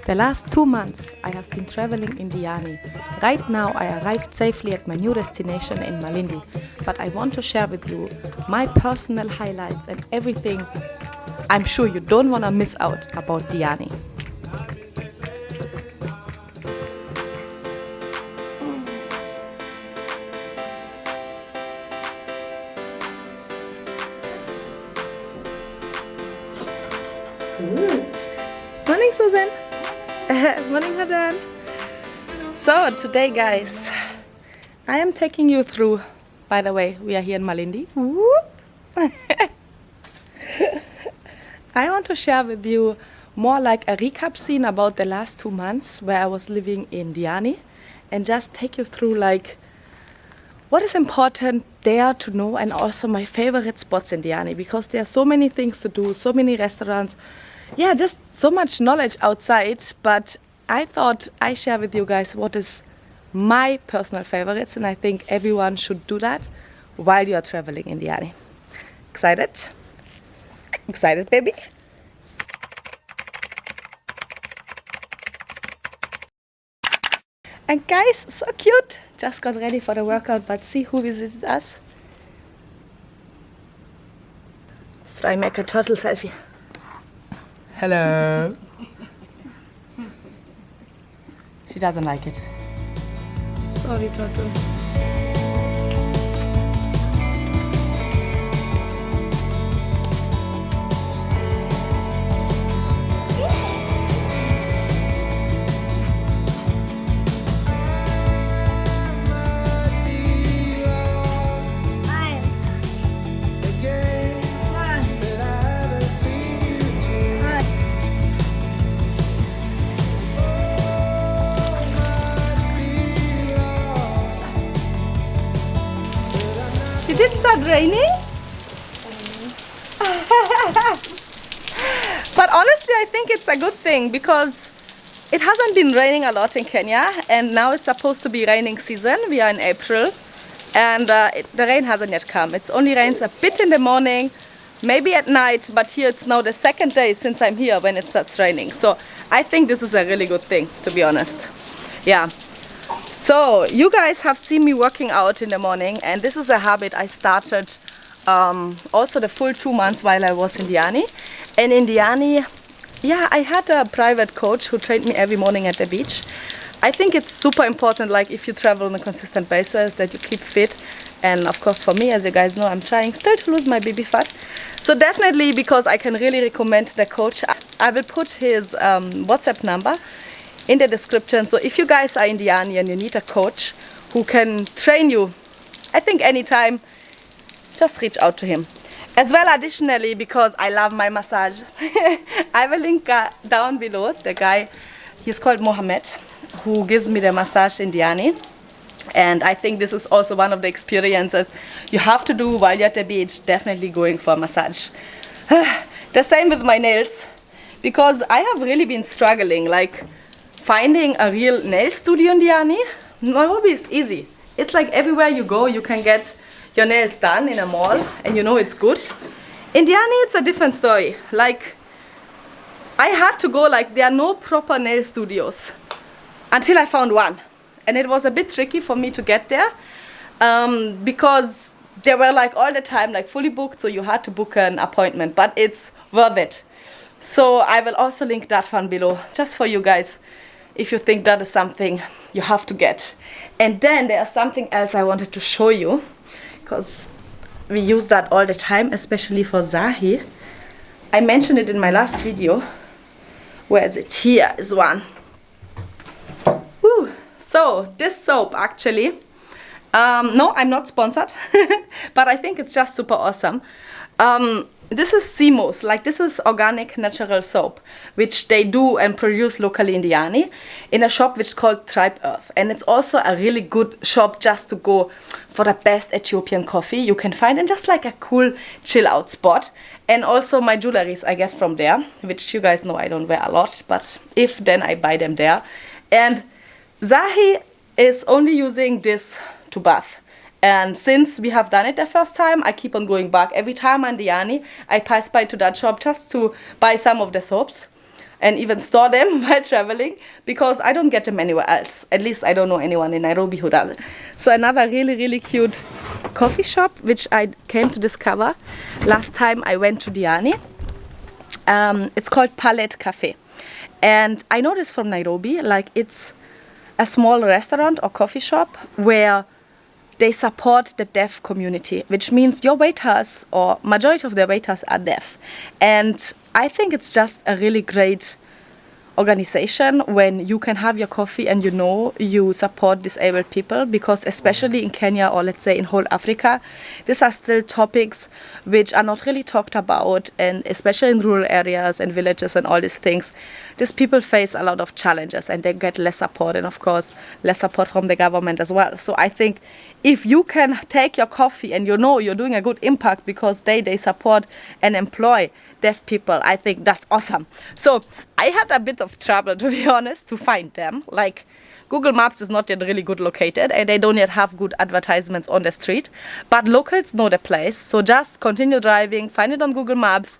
The last 2 months I have been traveling in Diani. Right now I arrived safely at my new destination in Malindi, but I want to share with you my personal highlights and everything I'm sure you don't want to miss out about Diani. Morning, Susan. Morning, Sadam. So today, guys, I am taking you through. By the way, we are here in Malindi. I want to share with you more like a recap scene about the last 2 months where I was living in Diani, and just take you through like what is important there to know, and also my favorite spots in Diani, because there are so many things to do, so many restaurants. Yeah, just so much knowledge outside, but I thought I share with you guys what is my personal favorites, and I think everyone should do that while you are traveling in Diani. Excited? Excited, baby? And guys, so cute! Just got ready for the workout, but see who visits us. Let's try make a turtle selfie. Hello. She doesn't like it. Sorry, turtle. Did it start raining? But honestly, I think it's a good thing, because it hasn't been raining a lot in Kenya, and now it's supposed to be raining season. We are in April, and the rain hasn't yet come. It's only rains a bit in the morning, maybe at night, but here it's now the second day since I'm here when it starts raining. So I think this is a really good thing, to be honest. Yeah. So you guys have seen me working out in the morning, and this is a habit I started also the full 2 months while I was in Diani. And in Diani, yeah, I had a private coach who trained me every morning at the beach. I think it's super important, like if you travel on a consistent basis, that you keep fit. And of course for me, as you guys know, I'm trying still to lose my baby fat. So definitely, because I can really recommend the coach, I will put his WhatsApp number in the description. So if you guys are in Diani and you need a coach who can train you, I think anytime, just reach out to him. As well, additionally, because I love my massage, I will link down below the guy. He's called Mohamed, who gives me the massage in Diani. And I think this is also one of the experiences you have to do while you're at the beach, definitely going for a massage. The same with my nails, because I have really been struggling, like finding a real nail studio in Diani. Nairobi is easy. It's like everywhere you go, you can get your nails done in a mall, and you know it's good. In Diani, it's a different story. Like, I had to go, like, there are no proper nail studios until I found one. And it was a bit tricky for me to get there, because they were like all the time like fully booked, so you had to book an appointment, but it's worth it. So I will also link that one below, just for you guys, if you think that is something you have to get. And then there's something else I wanted to show you, because we use that all the time, especially for Zahi. I mentioned it in my last video. Where is it? Here is one. Woo. So this soap, actually, no, I'm not sponsored, but I think it's just super awesome. This is CECE, like this is organic natural soap, which they do and produce locally in Diani in a shop which is called Tribe Earth. And it's also a really good shop just to go for the best Ethiopian coffee you can find, and just like a cool chill out spot. And also my jewelries I get from there, which you guys know I don't wear a lot, but if, then I buy them there. And Zahi is only using this to bath. And since we have done it the first time, I keep on going back. Every time I'm in Diani, I pass by to that shop just to buy some of the soaps. and even store them while traveling, because I don't get them anywhere else. At least I don't know anyone in Nairobi who does it. So another really cute coffee shop which I came to discover last time I went to Diani. It's called Palette Cafe, and I know this from Nairobi. Like, it's a small restaurant or coffee shop where they support the deaf community, which means your waiters, or majority of the waiters, are deaf. And I think it's just a really great organization when you can have your coffee and you know you support disabled people, because especially in Kenya, or let's say in whole Africa, these are still topics which are not really talked about, and especially in rural areas and villages and all these things, these people face a lot of challenges and they get less support, and of course less support from the government as well. So I think if you can take your coffee and you know you're doing a good impact because they support and employ deaf people, I think that's awesome. So I had a bit of trouble, to be honest, to find them. Like, Google Maps is not yet really good located and they don't yet have good advertisements on the street, but locals know the place. So just continue driving, find it on Google Maps,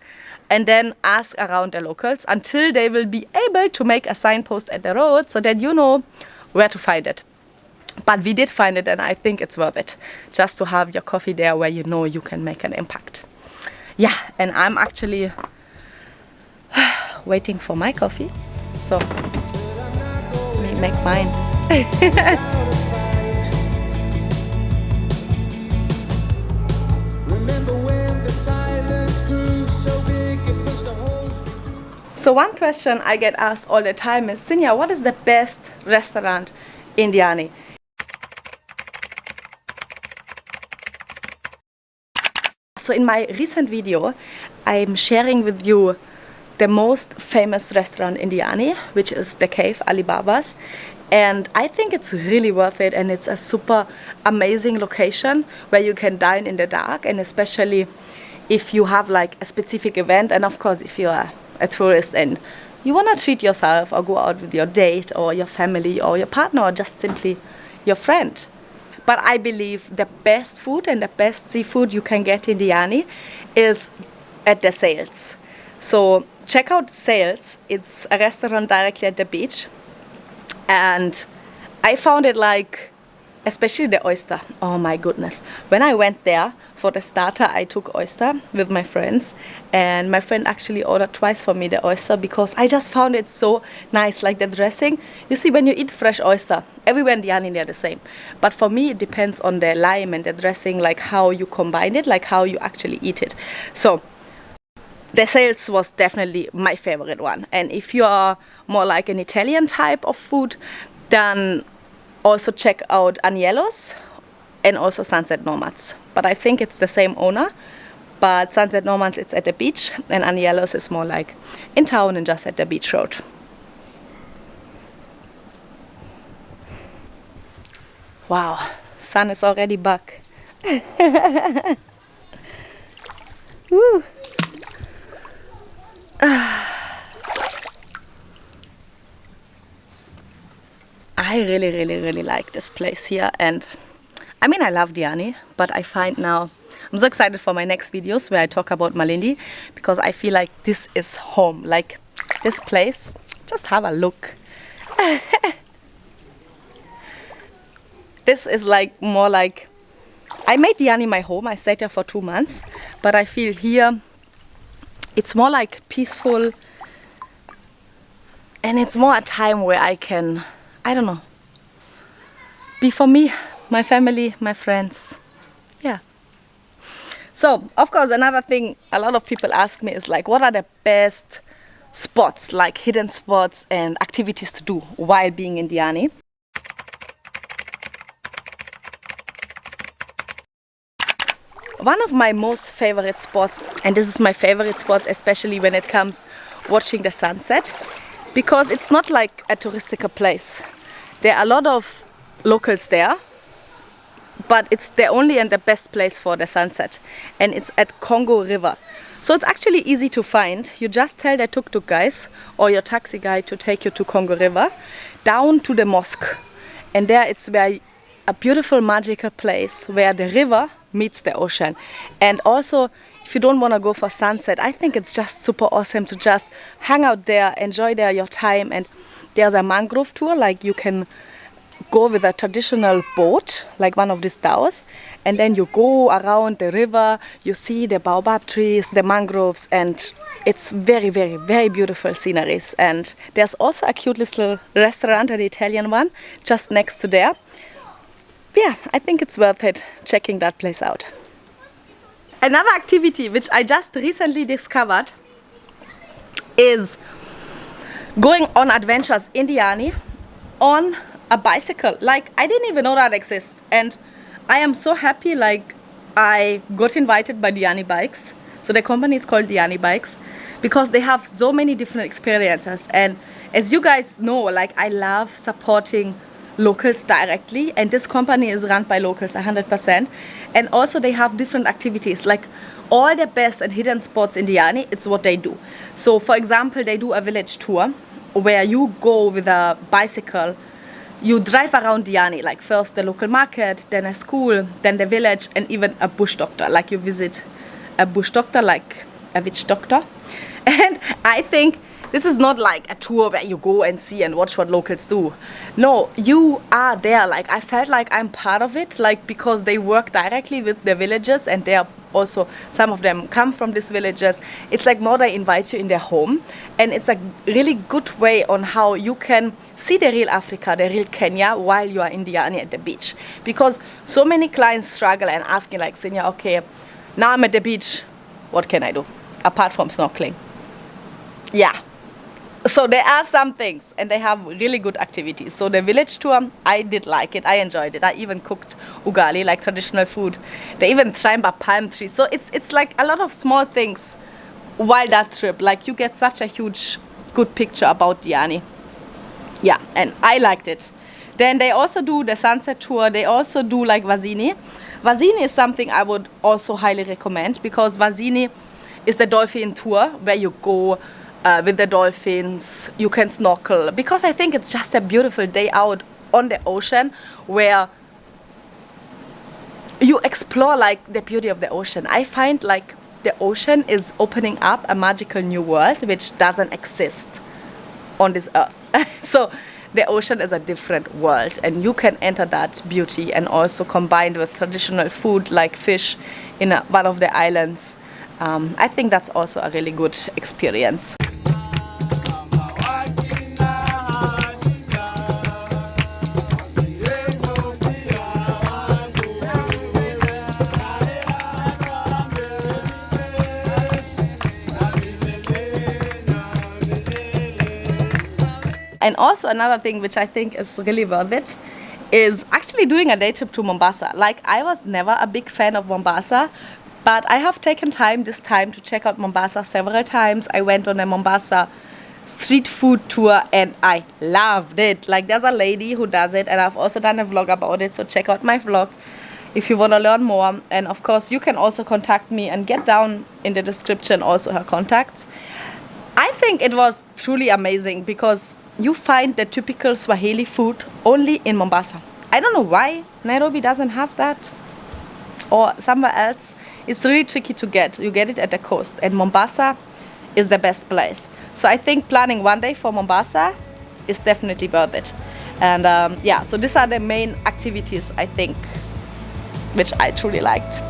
and then ask around the locals until they will be able to make a signpost at the road so that you know where to find it. But we did find it, and I think it's worth it just to have your coffee there where you know you can make an impact. Yeah, and I'm actually waiting for my coffee, so let me make mine. So one question I get asked all the time is, Sinja, what is the best restaurant in Diani? So in my recent video, I'm sharing with you the most famous restaurant in Diani, which is the Cave Alibaba's. And I think it's really worth it, and it's a super amazing location where you can dine in the dark, and especially if you have like a specific event, and of course if you are a tourist and you want to treat yourself or go out with your date or your family or your partner or just simply your friend. But I believe the best food and the best seafood you can get in Diani is at the CECE. So check out CECE. It's a restaurant directly at the beach. And I found it like, especially the oyster. Oh my goodness. When I went there for the starter, I took oyster with my friends. And my friend actually ordered twice for me the oyster because I just found it so nice. Like the dressing. You see, when you eat fresh oyster, everywhere in Diani they're the same. But for me, it depends on the lime and the dressing, like how you combine it, like how you actually eat it. So the CECE was definitely my favorite one. And if you are more like an Italian type of food, then also check out Agnello's and also Sunset Nomads. But I think it's the same owner. But Sunset Nomads, it's at the beach, and Agnello's is more like in town and just at the beach road. Wow, sun is already back. Woo. I really like this place here, and I mean, I love Diani, but I find now I'm so excited for my next videos where I talk about Malindi, because I feel like this is home. Like this place, just have a look. This is like more like, I made Diani my home. I stayed there for 2 months, but I feel here it's more like peaceful, and it's more a time where I can, I don't know, be for me, my family, my friends. Yeah. So, of course, another thing a lot of people ask me is like, what are the best spots, like hidden spots and activities to do while being in Diani? One of my most favorite spots, and this is my favorite spot especially when it comes watching the sunset, because it's not like a touristical place. There are a lot of locals there, but it's the only and the best place for the sunset, and it's at Congo River. So it's actually easy to find. You just tell the tuk-tuk guys or your taxi guy to take you to Congo River, down to the mosque, and there it's where a beautiful magical place where the river meets the ocean. And also if you don't want to go for sunset, I think it's just super awesome to just hang out there, enjoy there your time. And there's a mangrove tour, like you can go with a traditional boat, like one of these dhows, and then you go around the river, you see the baobab trees, the mangroves, and it's very, very, very beautiful sceneries. And there's also a cute little restaurant, an Italian one, just next to there. Yeah, I think it's worth it checking that place out. Another activity which I just recently discovered is going on adventures in Diani on a bicycle. Like, I didn't even know that exists, and I am so happy, like, I got invited by Diani Bikes. So the company is called Diani Bikes because they have so many different experiences. And as you guys know, like, I love supporting locals directly, and this company is run by locals 100%. And also they have different activities, like all the best and hidden spots in Diani, it's what they do. So for example, they do a village tour where you go with a bicycle, you drive around Diani, like first the local market, then a school, then the village, and even a bush doctor. Like you visit a bush doctor, like a witch doctor. And I think this is not like a tour where you go and see and watch what locals do. No, you are there. Like, I felt like I'm part of it, like, because they work directly with the villagers, and they are also, some of them come from these villages. It's like more they invite you in their home, and it's a really good way on how you can see the real Africa, the real Kenya, while you are in Diani at the beach. Because so many clients struggle and asking, like, Sinja, okay, now I'm at the beach, what can I do apart from snorkeling? Yeah. So there are some things, and they have really good activities. So the village tour, I did like it. I enjoyed it. I even cooked ugali, like traditional food. They even trimmed up palm trees. So it's like a lot of small things while that trip. Like, you get such a huge, good picture about Diani. Yeah, and I liked it. Then they also do the sunset tour. They also do like Vasini. Vasini is something I would also highly recommend, because Vasini is the dolphin tour where you go with the dolphins, you can snorkel, because I think it's just a beautiful day out on the ocean where you explore like the beauty of the ocean. I find like the ocean is opening up a magical new world which doesn't exist on this earth. So the ocean is a different world, and you can enter that beauty, and also combined with traditional food like fish in one of the islands. I think that's also a really good experience. And also another thing which I think is really worth it is actually doing a day trip to Mombasa. Like, I was never a big fan of Mombasa, but I have taken this time to check out Mombasa several times. I went on a Mombasa street food tour and I loved it. Like, there's a lady who does it, and I've also done a vlog about it, so check out my vlog if you want to learn more. And of course, you can also contact me, and get down in the description also her contacts. I think it was truly amazing because you find the typical Swahili food only in Mombasa. I don't know why Nairobi doesn't have that, or somewhere else. It's really tricky to get. You get it at the coast, and Mombasa is the best place. So I think planning one day for Mombasa is definitely worth it. And yeah, so these are the main activities, I think, which I truly liked.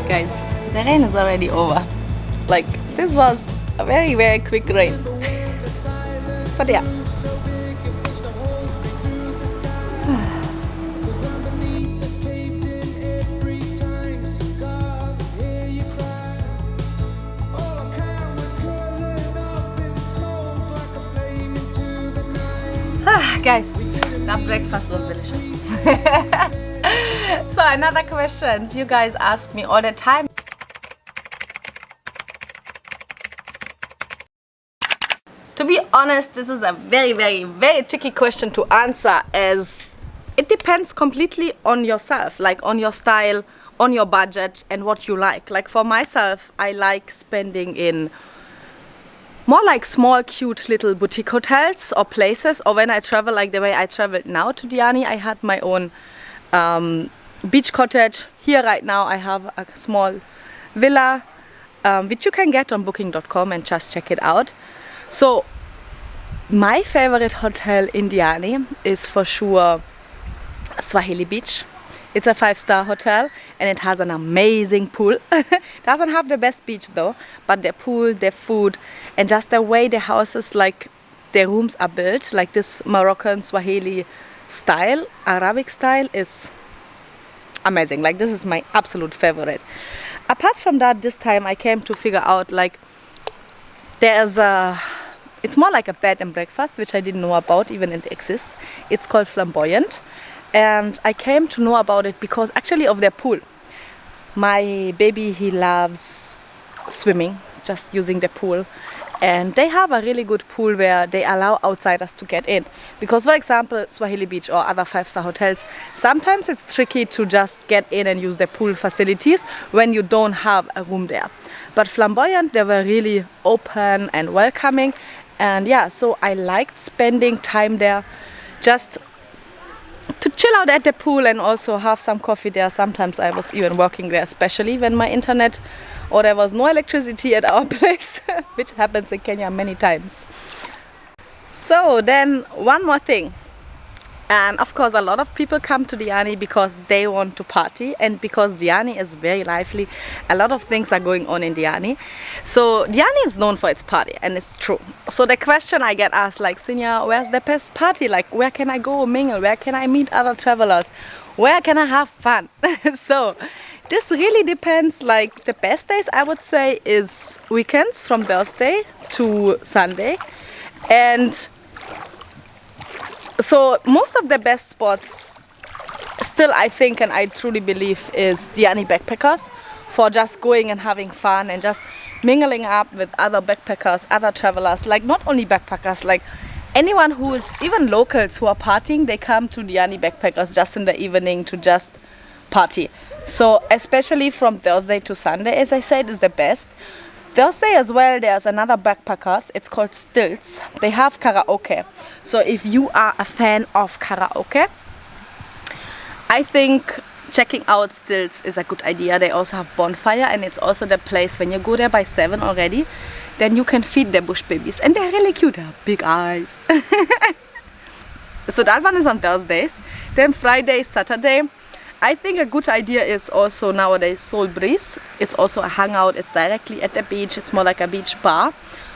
Guys, the rain is already over. Like, this was a very, very quick rain. So yeah. Guys, that breakfast was delicious. So another question you guys ask me all the time. To be honest, this is a very, very, very tricky question to answer, as it depends completely on yourself, like on your style, on your budget, and what you like. Like for myself, I like spending in more like small cute little boutique hotels or places, or when I travel like the way I traveled now to Diani, I had my own beach cottage. Here right now I have a small villa which you can get on booking.com and just check it out. So my favorite hotel in Diani is for sure Swahili Beach. It's a 5-star hotel and it has an amazing pool. Doesn't have the best beach though, but the pool, the food, and just the way the houses, like the rooms are built, like this Moroccan Swahili style, Arabic style, is amazing. Like this is my absolute favorite. Apart from that, this time I came to figure out like it's more like a bed and breakfast, which I didn't know about even it exists. It's called Flamboyant. And I came to know about it because actually of their pool. My baby, he loves swimming, just using the pool. And they have a really good pool where they allow outsiders to get in. Because for example, Swahili Beach or other 5-star hotels, sometimes it's tricky to just get in and use the pool facilities when you don't have a room there. But Flamboyant, they were really open and welcoming. And yeah, so I liked spending time there just to chill out at the pool and also have some coffee there. Sometimes I was even working there, especially when my internet or there was no electricity at our place, which happens in Kenya many times. So then one more thing. And of course a lot of people come to Diani because they want to party, and because Diani is very lively, a lot of things are going on in Diani. So Diani is known for its party, and it's true. So the question I get asked, like, Sinja, where's the best party? Like, where can I go mingle? Where can I meet other travelers? Where can I have fun? So this really depends. Like the best days I would say is weekends from Thursday to Sunday. And so most of the best spots still, I think, and I truly believe, is Diani backpackers, for just going and having fun and just mingling up with other backpackers, other travelers, like not only backpackers, like anyone who is, even locals who are partying, they come to Diani backpackers just in the evening to just party. So especially from Thursday to Sunday, as I said, is the best. Thursday as well, there's another backpackers, it's called Stilts. They have karaoke. So if you are a fan of karaoke, I think checking out Stilts is a good idea. They also have bonfire, and it's also the place when you go there by 7 already, then you can feed the bush babies, and they're really cute. They have big eyes. So that one is on Thursdays. Then Friday, Saturday, I think a good idea is also nowadays Soul Breeze. It's also a hangout. It's directly at the beach. It's more like a beach bar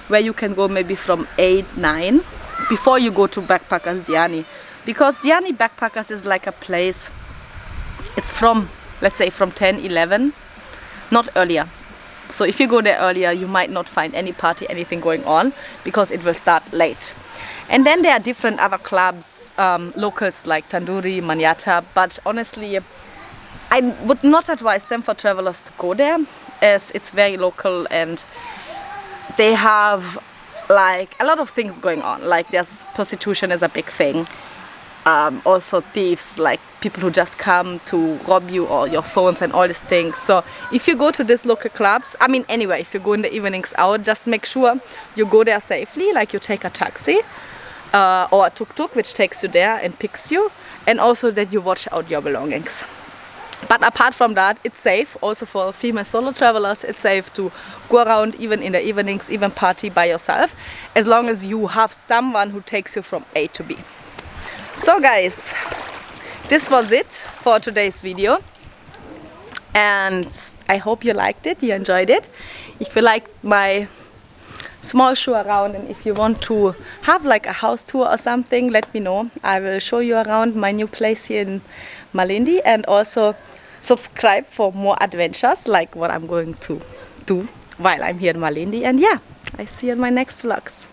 where you can go maybe from 8, 9 before you go to Backpackers Diani. Because Diani Backpackers is like a place, it's from, let's say, from 10, 11, not earlier. So if you go there earlier, you might not find any party, anything going on, because it will start late. And then there are different other clubs, locals like Tandoori, Manyata, but honestly, I would not advise them for travelers to go there, as it's very local and they have like a lot of things going on. Like there's prostitution is a big thing. Also thieves, like people who just come to rob you or your phones and all these things. So if you go to these local clubs, I mean anyway, if you go in the evenings out, just make sure you go there safely, like you take a taxi or a tuk-tuk which takes you there and picks you, and also that you watch out your belongings. But apart from that, it's safe also for female solo travelers. It's safe to go around even in the evenings, even party by yourself, as long as you have someone who takes you from A to B. So guys, this was it for today's video, and I hope you liked it, you enjoyed it. If you liked my small show around, and if you want to have like a house tour or something, let me know. I will show you around my new place here in Malindi, and also subscribe for more adventures like what I'm going to do while I'm here in Malindi. And yeah, I see you in my next vlogs.